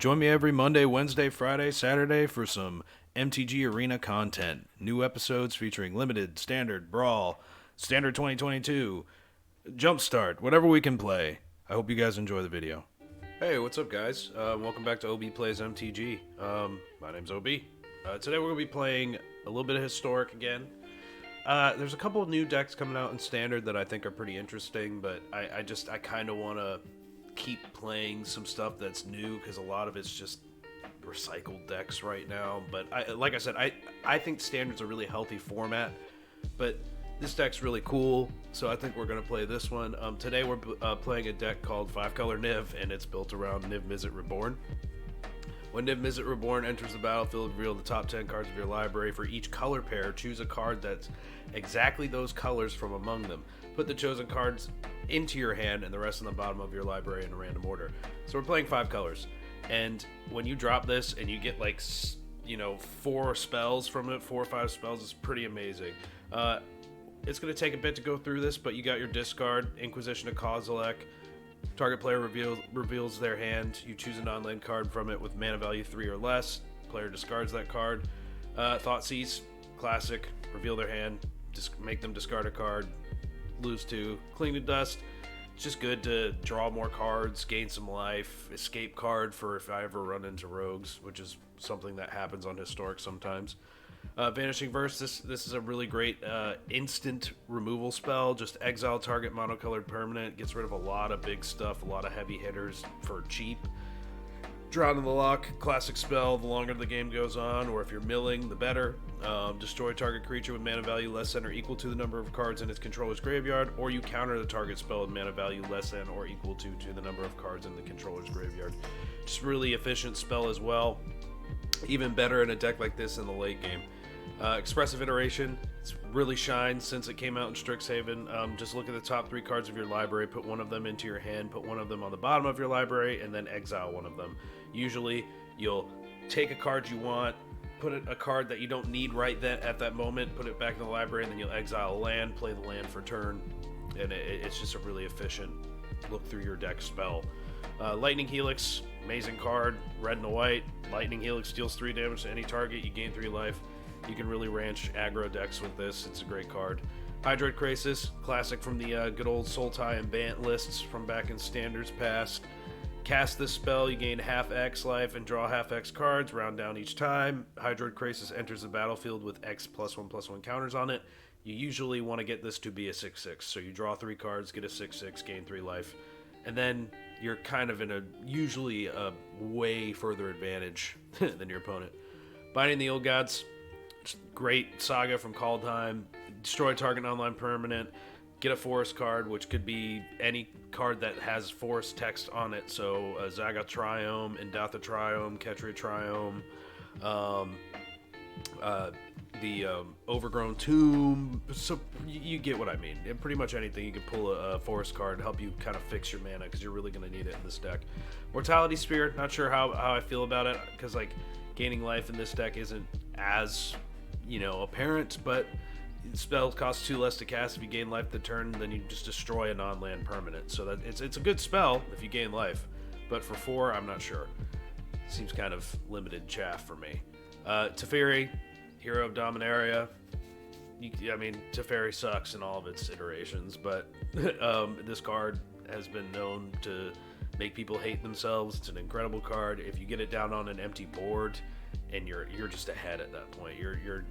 Join me every Monday, Wednesday, Friday, Saturday for some MTG Arena content. New episodes featuring Limited, Standard, Brawl, Standard 2022, Jumpstart, whatever we can play. I hope you guys enjoy the video. Hey, what's up, guys? Welcome back to OB Plays MTG. My name's OB. Today we're going to be playing a little bit of Historic again. There's a couple of new decks coming out in Standard that I think are pretty interesting, but I kind of want to keep playing some stuff that's new because a lot of it's just recycled decks right now. But like I said, I think Standard's a really healthy format, but this deck's really cool, so I think we're going to play this one. Today we're playing a deck called Five-Color Niv, and it's built around Niv-Mizzet Reborn. When Niv-Mizzet Reborn enters the battlefield, reveal the top 10 cards of your library. For each color pair, choose a card that's exactly those colors from among them. Put the chosen cards into your hand and the rest in the bottom of your library in a random order. So we're playing 5 colors. And when you drop this and you get like, 4 spells from it, 4 or 5 spells, it's pretty amazing. It's going to take a bit to go through this, but you got your discard, Inquisition of Kozilek. Target player reveals their hand. You choose a non-land card from it with mana value 3 or less. Player discards that card. Thoughtseize, classic. Reveal their hand. Make them discard a card. Lose 2. Cling to Dust. It's just good to draw more cards, gain some life. Escape card for if I ever run into rogues, which is something that happens on Historic sometimes. Vanishing Verse, this is a really great instant removal spell. Just exile target monocolored permanent. Gets rid of a lot of big stuff, a lot of heavy hitters for cheap. Drowned in the Loch, classic spell. The longer the game goes on, or if you're milling, the better. Destroy target creature with mana value less than or equal to the number of cards in its controller's graveyard, or you counter the target spell with mana value less than or equal to the number of cards in the controller's graveyard. Just really efficient spell as well. Even better in a deck like this in the late game. Expressive Iteration, it's really shined since it came out in Strixhaven. Just look at the top 3 cards of your library, put one of them into your hand, put one of them on the bottom of your library, and then exile one of them. Usually, you'll take a card you want, put a card that you don't need right then at that moment, put it back in the library, and then you'll exile a land, play the land for turn, and it's just a really efficient look through your deck spell. Lightning Helix, amazing card, red and white. Lightning Helix deals 3 damage to any target, you gain 3 life. You can really ranch aggro decks with this. It's a great card. Hydroid Krasis, classic from the good old Sultai and Bant lists from back in Standards past. Cast this spell, you gain half X life and draw half X cards, round down each time. Hydroid Krasis enters the battlefield with X +1/+1 counters on it. You usually want to get this to be a 6/6, so you draw 3 cards, get a 6/6, gain 3 life. And then you're kind of in usually a way further advantage than your opponent. Binding the Old Gods, great saga from Kaldheim. Destroy target online permanent. Get a forest card, which could be any card that has forest text on it. So Jegantha Triome, Indatha Triome, Ketria Triome, the Overgrown Tomb. So you get what I mean. And pretty much anything you can pull a forest card to help you kind of fix your mana because you're really going to need it in this deck. Mortality Spear, not sure how I feel about it because like gaining life in this deck isn't as apparent, but spells cost 2 less to cast. If you gain life the turn, then you just destroy a non-land permanent. So that it's a good spell if you gain life, but for 4, I'm not sure. Seems kind of limited chaff for me. Teferi, Hero of Dominaria. Teferi sucks in all of its iterations, but this card has been known to make people hate themselves. It's an incredible card. If you get it down on an empty board, and you're just ahead at that point. You're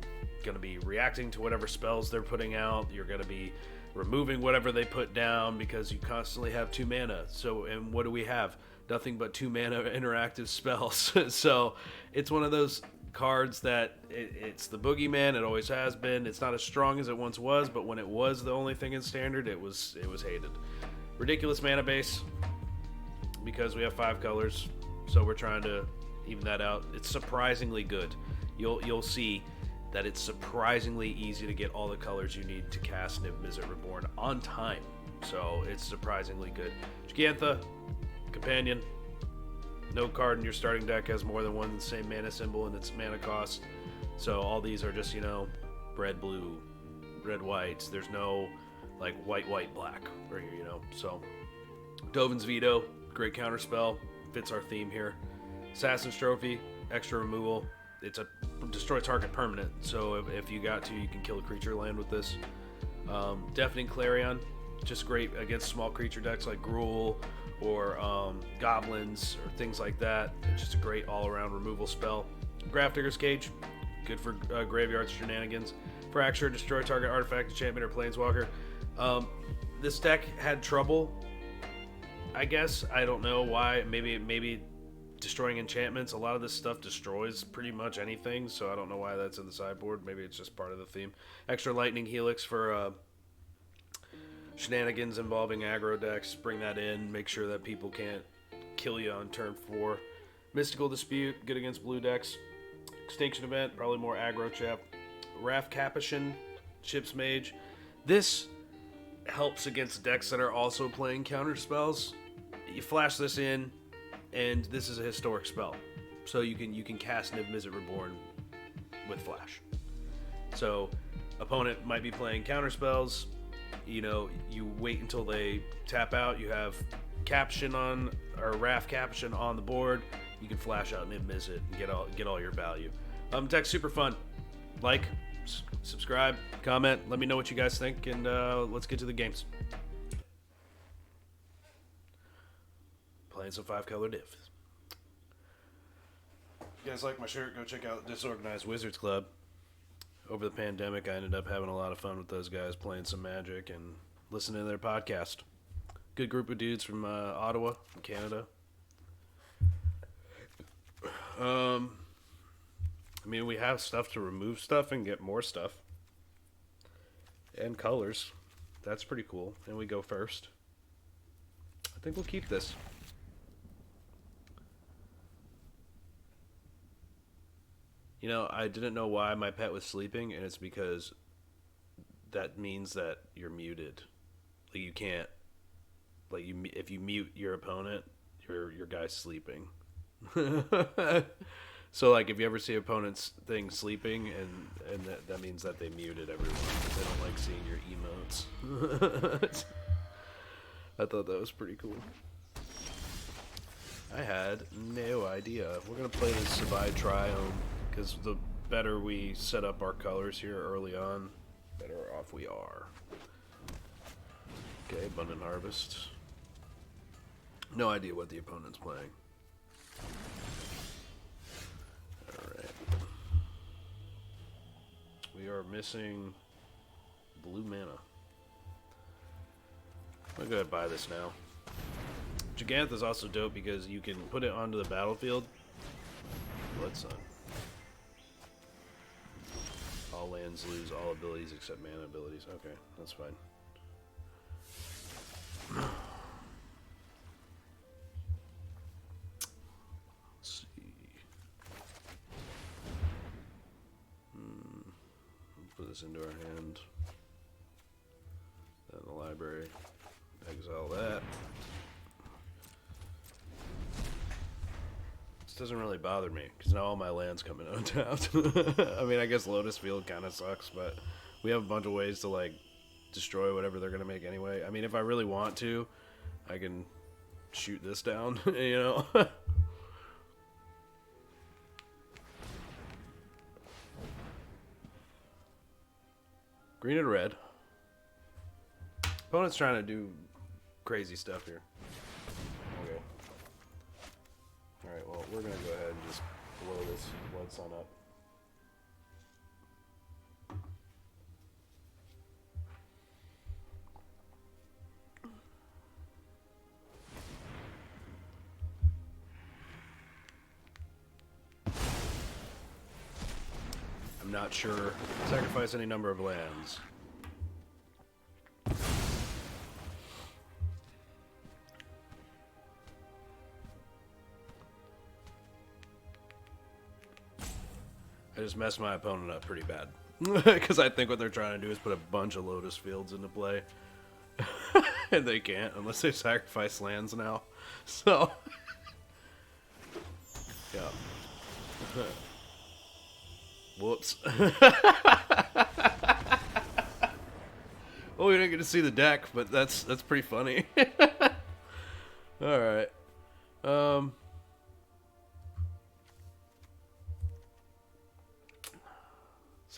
going to be reacting to whatever spells they're putting out. You're going to be removing whatever they put down because you constantly have 2 mana. So, and what do we have? Nothing but 2 mana interactive spells. So it's one of those cards that it's the boogeyman. It always has been. It's not as strong as it once was, but when it was the only thing in Standard, it was hated. Ridiculous mana base because we have 5 colors. So we're trying to even that out. It's surprisingly good. You'll see that it's surprisingly easy to get all the colors you need to cast Niv-Mizzet Reborn on time. So it's surprisingly good. Jegantha, companion. No card in your starting deck has more than one same mana symbol in its mana cost. So all these are just, red, blue, red, white. There's no like white, black right here, So Dovin's Veto, great counter spell, fits our theme here. Assassin's Trophy, extra removal. It's a destroy target permanent, so if you got to, you can kill a creature land with this. Deafening Clarion, just great against small creature decks like Gruul or Goblins or things like that. It's just a great all-around removal spell. Grafdigger's Cage, good for graveyard shenanigans. Fracture, destroy target artifact, enchantment, or planeswalker. This deck had trouble, I guess. I don't know why. Maybe destroying enchantments. A lot of this stuff destroys pretty much anything, so I don't know why that's in the sideboard. Maybe it's just part of the theme. Extra Lightning Helix for shenanigans involving aggro decks. Bring that in. Make sure that people can't kill you on turn 4. Mystical Dispute, good against blue decks. Extinction Event, probably more aggro chap. Wrath Capuchin, Chips Mage. This helps against decks that are also playing counter spells. You flash this in, and this is a historic spell, so you can cast Niv-Mizzet Reborn with flash. So opponent might be playing counter spells. You know, you wait until they tap out. You have Caption on, or Wrath Capuchin on the board. You can flash out Niv-Mizzet and get all your value. Deck's super fun. Like, subscribe, comment, let me know what you guys think, and let's get to the games. Playing some Five-Color Niv. If you guys like my shirt, go check out Disorganized Wizards Club. Over the pandemic, I ended up having a lot of fun with those guys, playing some Magic and listening to their podcast. Good group of dudes from Ottawa, Canada. I mean, we have stuff to remove stuff and get more stuff. And colors. That's pretty cool. And we go first. I think we'll keep this. You know, I didn't know why my pet was sleeping, and it's because that means that you're muted. Like, you can't... Like, if you mute your opponent, your guy's sleeping. So, like, if you ever see opponent's thing sleeping, and that means that they muted everyone. They don't like seeing your emotes. I thought that was pretty cool. I had no idea. We're going to play this Hydroid Triome, because the better we set up our colors here early on, better off we are. Okay, Abundant Harvest. No idea what the opponent's playing. Alright. We are missing blue mana. I'm gonna go ahead and buy this now. Jegantha is also dope because you can put it onto the battlefield. Bloodsun. All lands lose all abilities except mana abilities. Okay, that's fine. Let's see. Put this into our hand. Then the library. Exile that. This doesn't really bother me because now all my land's coming untapped. I mean, I guess Lotus Field kind of sucks, but we have a bunch of ways to like destroy whatever they're gonna make anyway. I mean, if I really want to, I can shoot this down, you know. Green and red. Opponent's trying to do crazy stuff here. Okay. Alright, well, we're going to go ahead and just blow this Bloodsun up. I'm not sure. Sacrifice any number of lands. I just messed my opponent up pretty bad. Because I think what they're trying to do is put a bunch of Lotus Fields into play. And they can't unless they sacrifice lands now. So, yeah. Whoops. Well, we didn't get to see the deck, but that's pretty funny. Alright.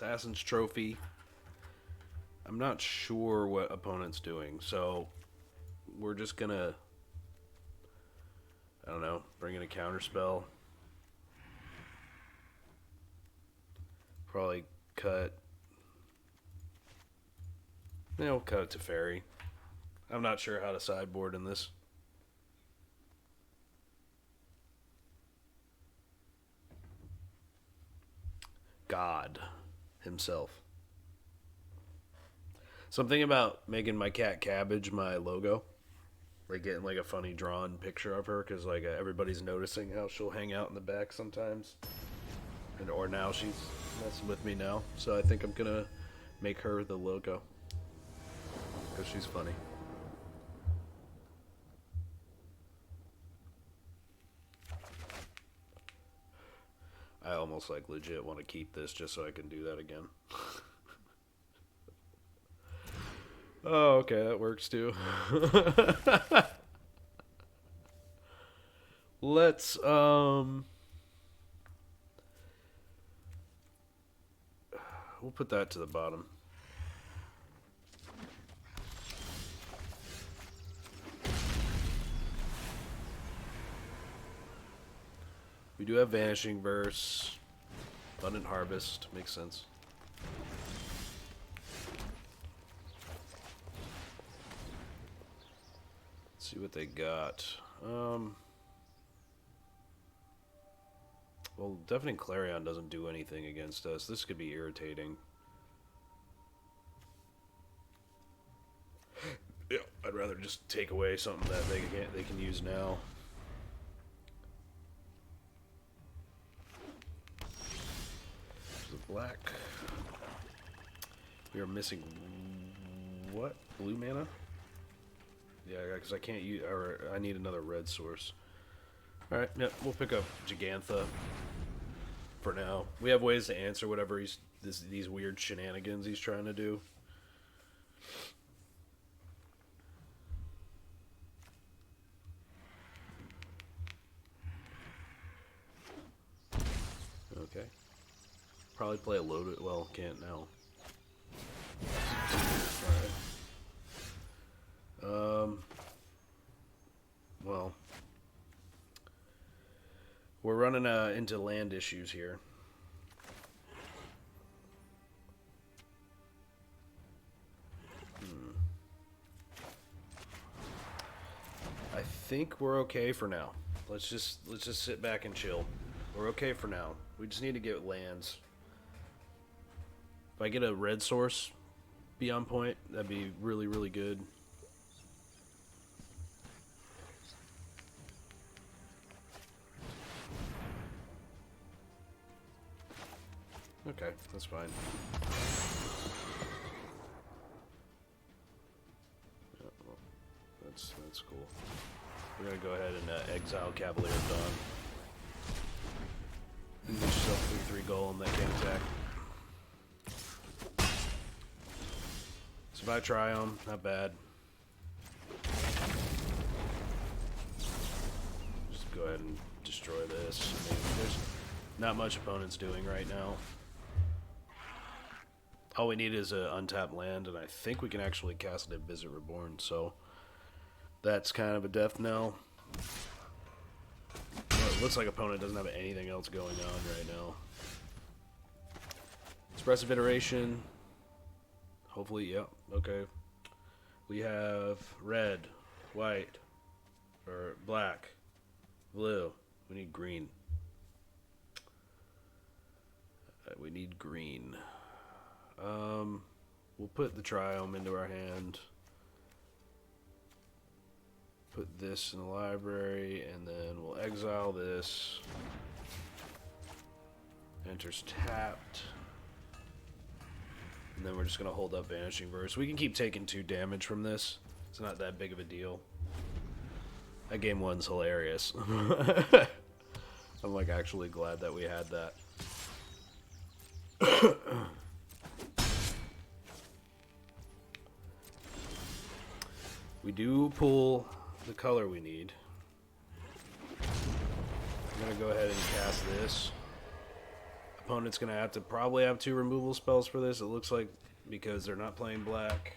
Assassin's Trophy. I'm not sure what opponent's doing, so we're just gonna, I don't know, bring in a counterspell. Probably cut. Yeah, we'll cut it to Fairy. I'm not sure how to sideboard in this. God himself. Something about making my cat Cabbage my logo. Like getting like a funny drawn picture of her, because like everybody's noticing how she'll hang out in the back sometimes. And or now she's messing with me now. So I think I'm gonna make her the logo. Because she's funny. I almost like legit want to keep this just so I can do that again. Oh, okay, that works too. Let's we'll put that to the bottom. We do have Vanishing Verse. Abundant Harvest. Makes sense. Let's see what they got. Well, Deafening Clarion doesn't do anything against us. This could be irritating. Yeah, I'd rather just take away something that they can use now. Black. We are missing what? Blue mana? Yeah, because I can't use, or I need another red source. Alright, yeah, we'll pick up Jegantha for now. We have ways to answer whatever these weird shenanigans he's trying to do. Okay. Probably play a loaded. Well, can't now. Alright. Well, we're running into land issues here. I think we're okay for now. Let's just sit back and chill. We're okay for now. We just need to get lands. If I get a red source be on point, that'd be really, really good. Okay, that's fine. Yeah, well, that's cool. We're gonna go ahead and exile Cavalier of Dawn. And get yourself 3/3 golem that can't attack. Survive Triome, not bad. Just go ahead and destroy this. I mean, there's not much opponent's doing right now. All we need is an untapped land, and I think we can actually cast Niv-Mizzet Reborn, so that's kind of a death knell. Well, it looks like opponent doesn't have anything else going on right now. Expressive Iteration. Hopefully, yep, okay. We have red, white, or black, blue. We need green. We need green. We'll put the Triome into our hand. Put this in the library, and then we'll exile this. Enters tapped. And then we're just going to hold up Vanishing Verse. We can keep taking 2 damage from this. It's not that big of a deal. That game 1's hilarious. I'm like actually glad that we had that. We do pull the color we need. I'm going to go ahead and cast this. Opponent's going to have to probably have 2 removal spells for this, it looks like, because they're not playing black.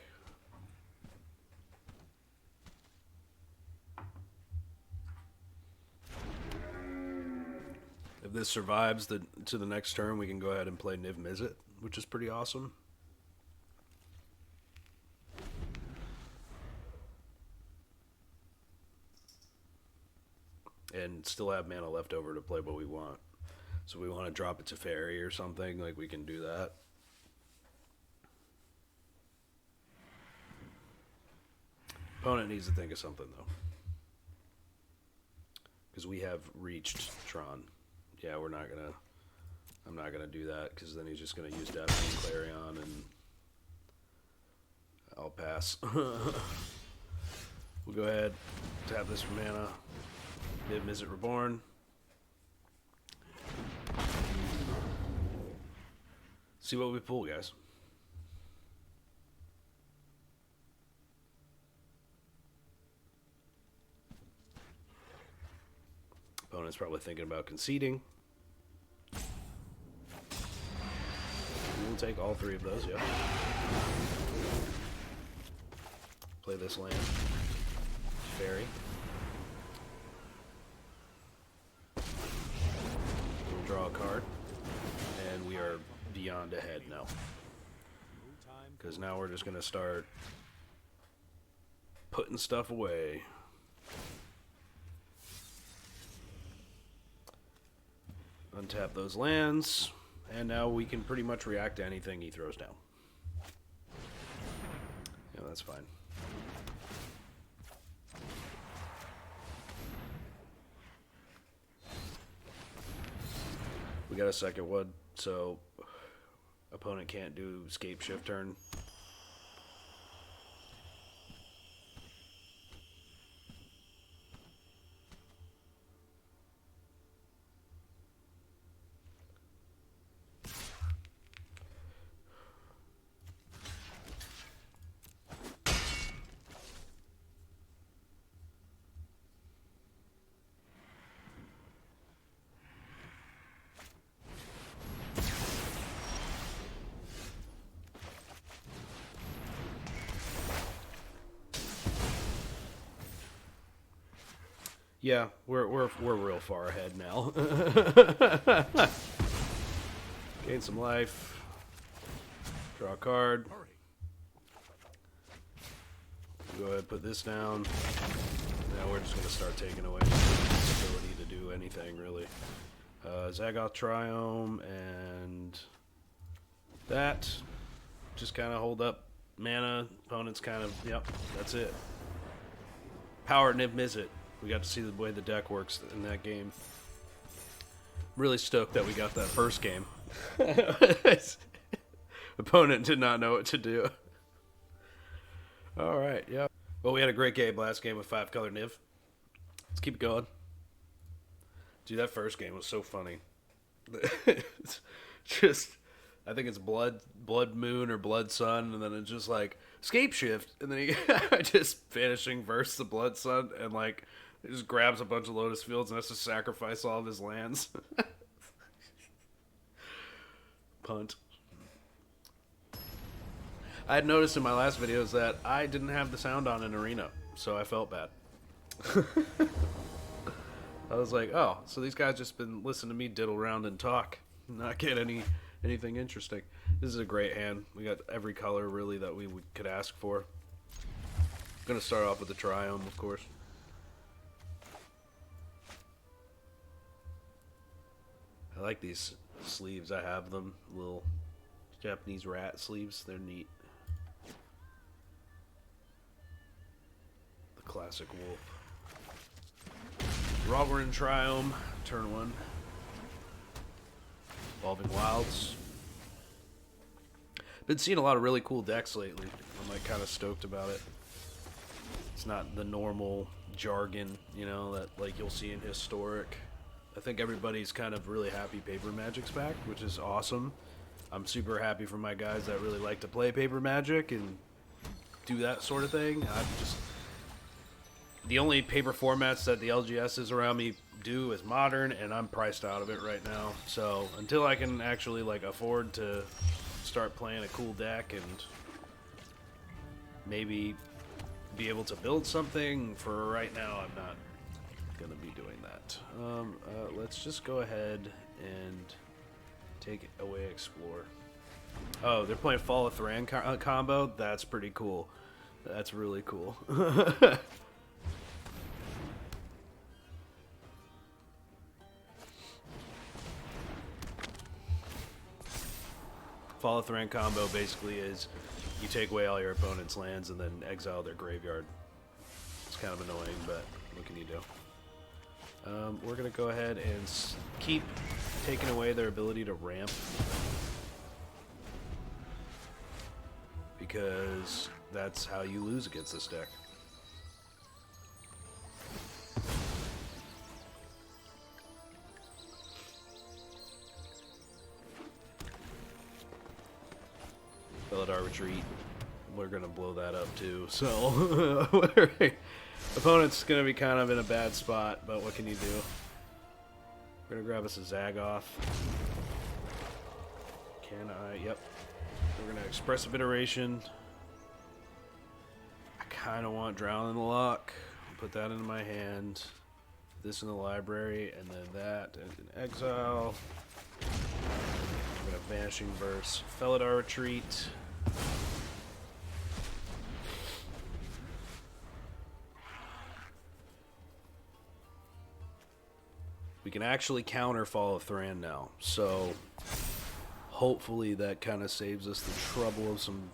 If this survives to the next turn, we can go ahead and play Niv-Mizzet, which is pretty awesome. And still have mana left over to play what we want. So we want to drop it to Fairy or something, like we can do that. Opponent needs to think of something though. Because we have reached Tron. Yeah, we're not gonna... I'm not gonna do that, because then he's just gonna use Daphne and Clarion, and... I'll pass. We'll go ahead, tap this for mana. Niv-Mizzet Reborn. See what we pull, guys. Opponent's probably thinking about conceding. We'll take all 3 of those, yeah. Play this land. Fairy. We'll draw a card. And we are beyond ahead now. Because now we're just going to start putting stuff away. Untap those lands, and now we can pretty much react to anything he throws down. Yeah, that's fine. We got a second one, so opponent can't do escape shift turn. Yeah, we're real far ahead now. Gain some life. Draw a card. Go ahead and put this down. Now we're just going to start taking away the ability to do anything, really. Zagoth Triome and that. Just kind of hold up mana. Opponent's kind of, yep, that's it. Power Niv-Mizzet. We got to see the way the deck works in that game. Really stoked that we got that first game. Opponent did not know what to do. All right, yeah. Well, we had a great game last game with Five-Color Niv. Let's keep it going. Dude, that first game was so funny. Just, I think it's Blood Moon or Blood Sun, and then it's just like escape shift, and then he just finishing versus the Blood Sun, and like he just grabs a bunch of Lotus Fields and has to sacrifice all of his lands. Punt. I had noticed in my last videos that I didn't have the sound on in Arena, so I felt bad. I was like, oh, so these guys just been listening to me diddle around and talk, not get anything interesting. This is a great hand. We got every color, really, that we could ask for. I'm going to start off with the Triome, of course. I like these sleeves. I have them. Little Japanese rat sleeves. They're neat. The classic wolf. Raugrin Triome, turn 1. Evolving Wilds. Been seeing a lot of really cool decks lately. I'm like kind of stoked about it. It's not the normal jargon, you know, that like you'll see in Historic. I think everybody's kind of really happy Paper Magic's back, which is awesome. I'm super happy for my guys that really like to play Paper Magic and do that sort of thing. I'm just... The only paper formats that the LGSs around me do is modern, and I'm priced out of it right now. So until I can actually like afford to start playing a cool deck and maybe be able to build something, for right now I'm not gonna be doing that. Let's just go ahead and take away Explore. Oh, they're playing Fall of Thran combo? That's pretty cool. That's really cool. Fall of Thran combo basically is you take away all your opponent's lands and then exile their graveyard. It's kind of annoying, but what can you do? We're going to go ahead and keep taking away their ability to ramp, because that's how you lose against this deck. Felidar Retreat. We're going to blow that up too. So, opponent's going to be kind of in a bad spot, but what can you do? We're going to grab us a Zagoth. Can I? Yep. We're going to Expressive Iteration. I kind of want Drown in the Loch. Put that into my hand. This in the library, and then that in exile. We're going to Vanishing Verse. Felidar Retreat. We can actually counter Fall of Thran now, so hopefully that kind of saves us the trouble of some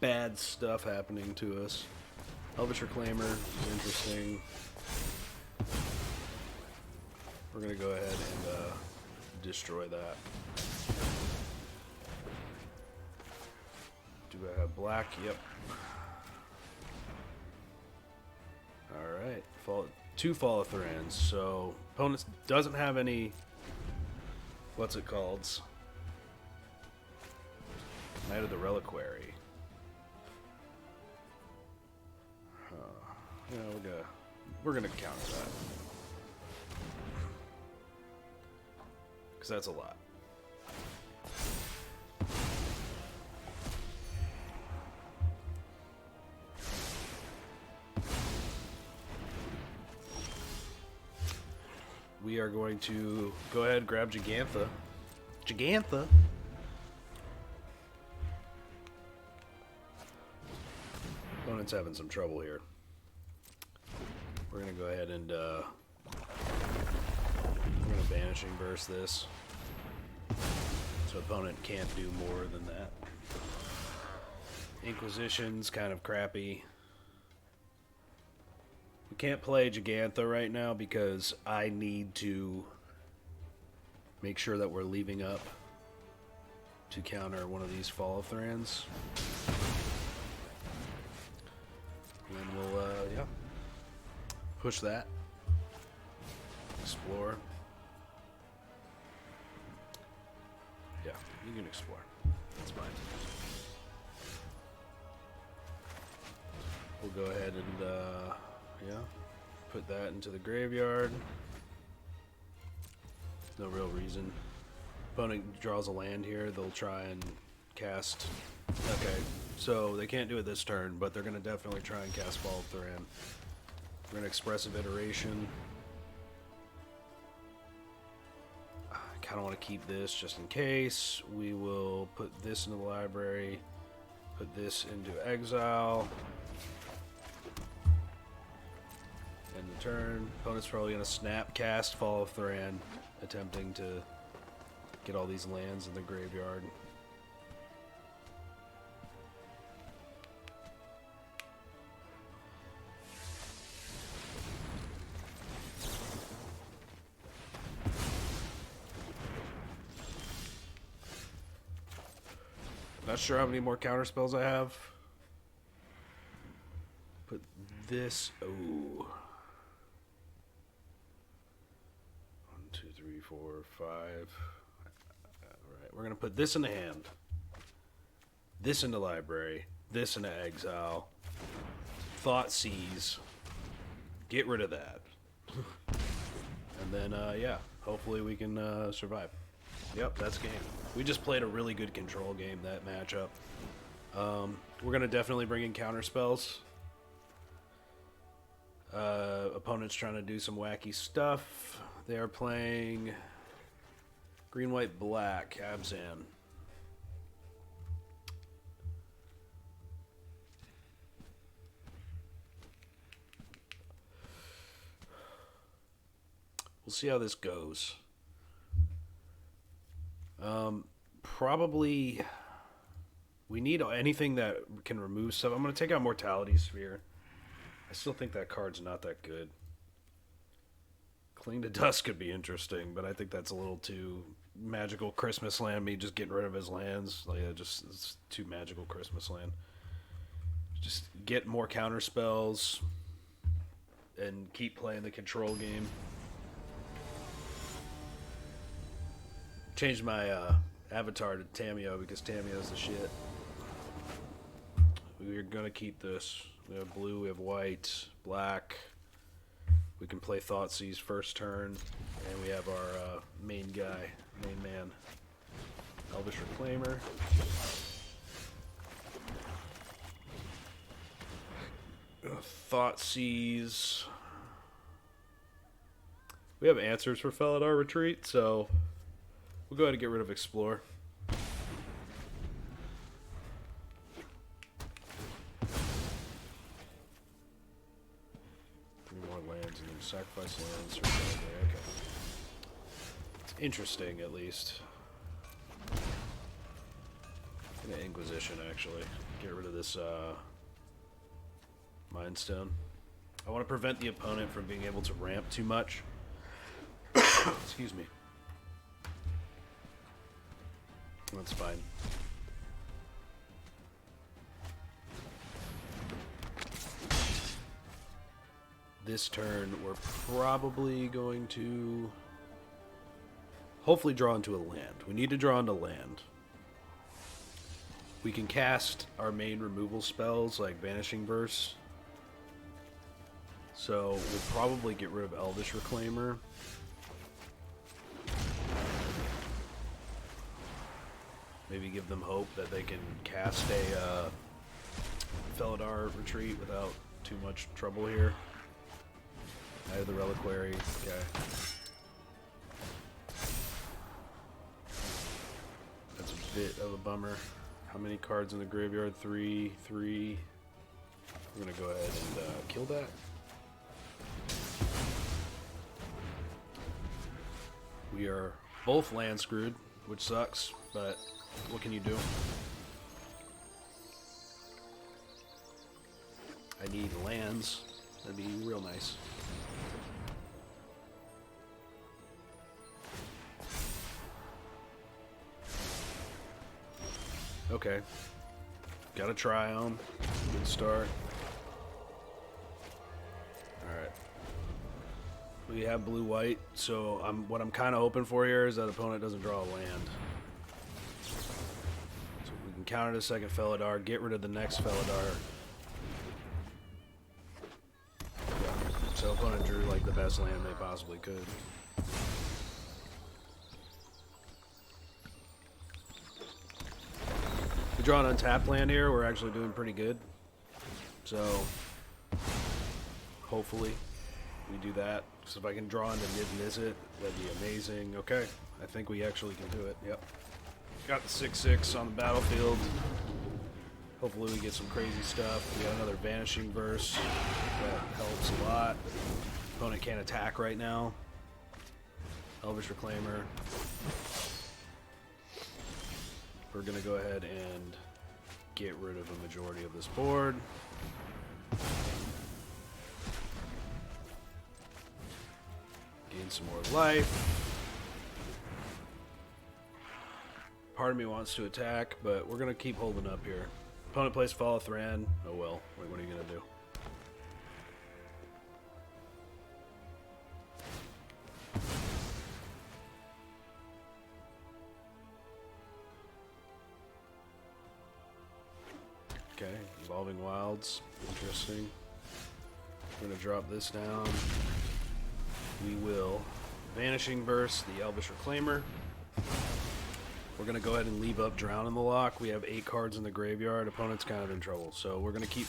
bad stuff happening to us. Elvish Reclaimer is interesting. We're going to go ahead and destroy that. Do I have black? Yep. Alright, two Fall of Thrans, so opponent doesn't have any, what's it called? Knight of the Reliquary. Yeah, we're gonna counter that, because that's a lot. We are going to go ahead and grab Jegantha. Jegantha! Opponent's having some trouble here. We're going to go ahead and we're going to Vanishing Burst this. So opponent can't do more than that. Inquisition's kind of crappy. We can't play Jegantha right now because I need to make sure that we're leaving up to counter one of these Fall of Thrans. And then we'll, yeah, push that. Explore. Yeah, you can explore. That's fine. We'll go ahead and, yeah, put that into the graveyard. No real reason. Opponent draws a land here, they'll try and cast. Okay, so they can't do it this turn, but they're going to definitely try and cast Fall of Thran. We're going to Expressive Iteration. I kind of want to keep this just in case. We will put this into the library, put this into exile. End the turn. Opponent's probably going to snap cast Fall of Thran, attempting to get all these lands in the graveyard. Not sure how many more counter spells I have. Put this. Oh. 1, 2, 3, 4, 5. Alright, we're going to put this in the hand. This into library. This into exile. Thought Seize. Get rid of that. And And then, yeah, hopefully we can survive. Yep, that's game. We just played a really good control game, that matchup. We're going to definitely bring in counter spells. Opponent's trying to do some wacky stuff. They are playing green, white, black, Abzan. We'll see how this goes. Probably we need anything that can remove stuff. I'm going to take out Mortality Spear. I still think that card's not that good. Cling to Dust could be interesting, but I think that's a little too magical Christmas land. Me just getting rid of his lands. Like, it's too magical Christmas land. Just get more counter spells and keep playing the control game. Changed my avatar to Tamiyo because Tamiyo's the shit. We're gonna keep this. We have blue, we have white, black. We can play Thoughtseize first turn, and we have our main guy, main man, Elvish Reclaimer. Thoughtseize. We have answers for Felidar Retreat, so we'll go ahead and get rid of Explore. Three more lands and then sacrifice lands. Okay. It's interesting, at least. An Inquisition, actually. Get rid of this Mind Stone. I want to prevent the opponent from being able to ramp too much. Excuse me. That's fine. This turn, we're probably going to hopefully draw into a land. We need to draw into land. We can cast our main removal spells like Vanishing Verse. So we'll probably get rid of Elvish Reclaimer. Maybe give them hope that they can cast a Felidar Retreat without too much trouble here. I have the Reliquary. Okay. That's a bit of a bummer. How many cards in the graveyard? 3. We're going to go ahead and kill that. We are both land screwed, which sucks, but what can you do? I need lands. That'd be real nice. Okay. Got a Triome. Good start. Alright. We have blue-white, so what I'm kind of hoping for here is that opponent doesn't draw a land. So we can counter the second Felidar, get rid of the next Felidar. So opponent drew like the best land they possibly could. We draw an untapped land here, we're actually doing pretty good. So hopefully we do that. So if I can draw into Niv-Mizzet, that'd be amazing. Okay, I think we actually can do it. Yep. Got the 6/6 on the battlefield. Hopefully we get some crazy stuff. We got another Vanishing Verse. That helps a lot. Opponent can't attack right now. Elvish Reclaimer. We're going to go ahead and get rid of a majority of this board. Gain some more life. Part of me wants to attack, but we're going to keep holding up here. Opponent plays Fall of Thran. Oh well. Wait, what are you going to do? Okay, Evolving Wilds. Interesting. We're going to drop this down. We will Vanishing Burst, the Elvish Reclaimer. We're going to go ahead and leave up Drown in the Loch. We have 8 cards in the graveyard. Opponent's kind of in trouble. So we're going to keep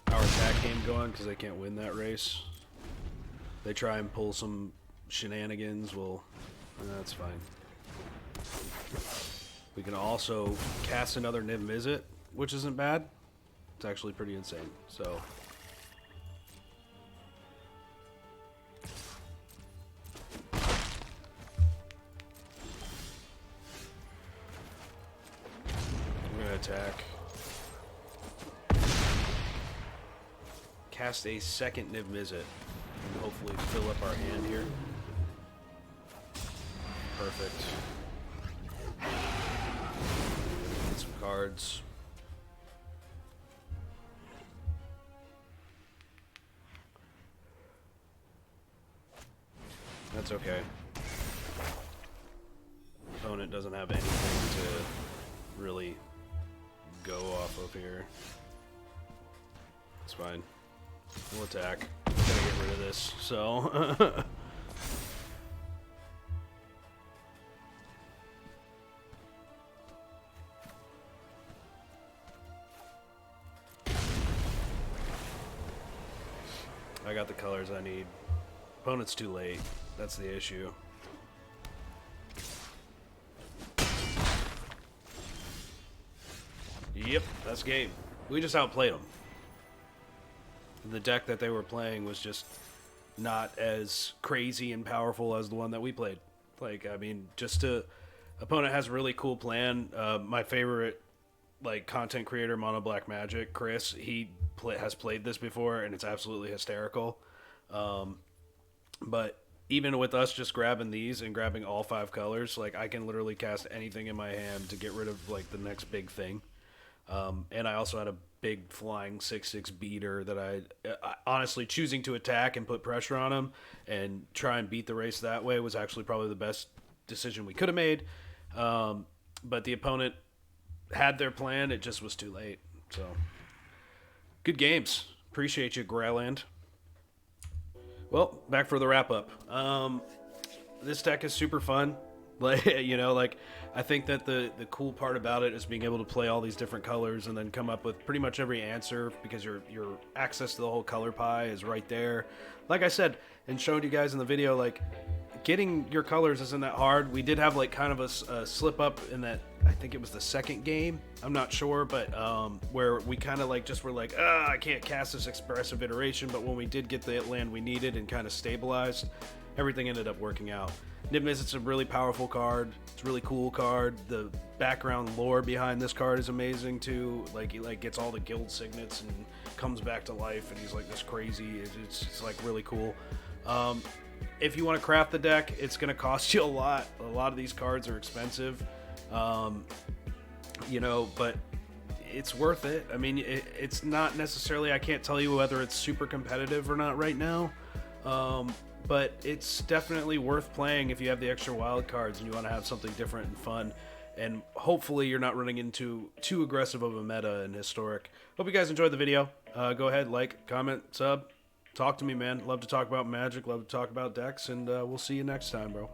our attack game going because they can't win that race. They try and pull some shenanigans. Well, that's fine. We can also cast another Niv-Mizzet, which isn't bad. It's actually pretty insane. So attack. Cast a second Niv-Mizzet and hopefully fill up our hand here. Perfect. Get some cards. That's okay. Opponent doesn't have anything to really go off of here. It's fine. We'll attack. Gotta get rid of this, so. I got the colors I need. Opponent's too late. That's the issue. Yep, that's game. We just outplayed them. The deck that they were playing was just not as crazy and powerful as the one that we played. Like, I mean, opponent has a really cool plan. My favorite, like, content creator, Mono Black Magic, Chris, he has played this before, and it's absolutely hysterical. But even with us just grabbing these and grabbing all 5 colors, like, I can literally cast anything in my hand to get rid of, like, the next big thing. And I also had a big flying 6/6 beater that I honestly, choosing to attack and put pressure on him and try and beat the race that way was actually probably the best decision we could have made. But the opponent had their plan. It just was too late. So good games. Appreciate you, Greyland. Well, back for the wrap up. This deck is super fun. Like, you know, like, I think that the cool part about it is being able to play all these different colors and then come up with pretty much every answer because your access to the whole color pie is right there. Like I said and showed you guys in the video, like, getting your colors isn't that hard. We did have, like, kind of a slip up in that, I think it was the second game, I'm not sure, but where we kind of, like, just were like, I can't cast this Expressive Iteration, but when we did get the land we needed and kind of stabilized, everything ended up working out. Niv-Mizzet's a really powerful card. It's a really cool card. The background lore behind this card is amazing too. Like, he gets all the guild signets and comes back to life, and he's like this crazy. It's like really cool. If you want to craft the deck, it's going to cost you a lot. A lot of these cards are expensive, you know, but it's worth it. I mean, it's not necessarily. I can't tell you whether it's super competitive or not right now. But it's definitely worth playing if you have the extra wild cards and you want to have something different and fun. And hopefully you're not running into too aggressive of a meta in Historic. Hope you guys enjoyed the video. Go ahead, like, comment, sub. Talk to me, man. Love to talk about Magic. Love to talk about decks. And we'll see you next time, bro.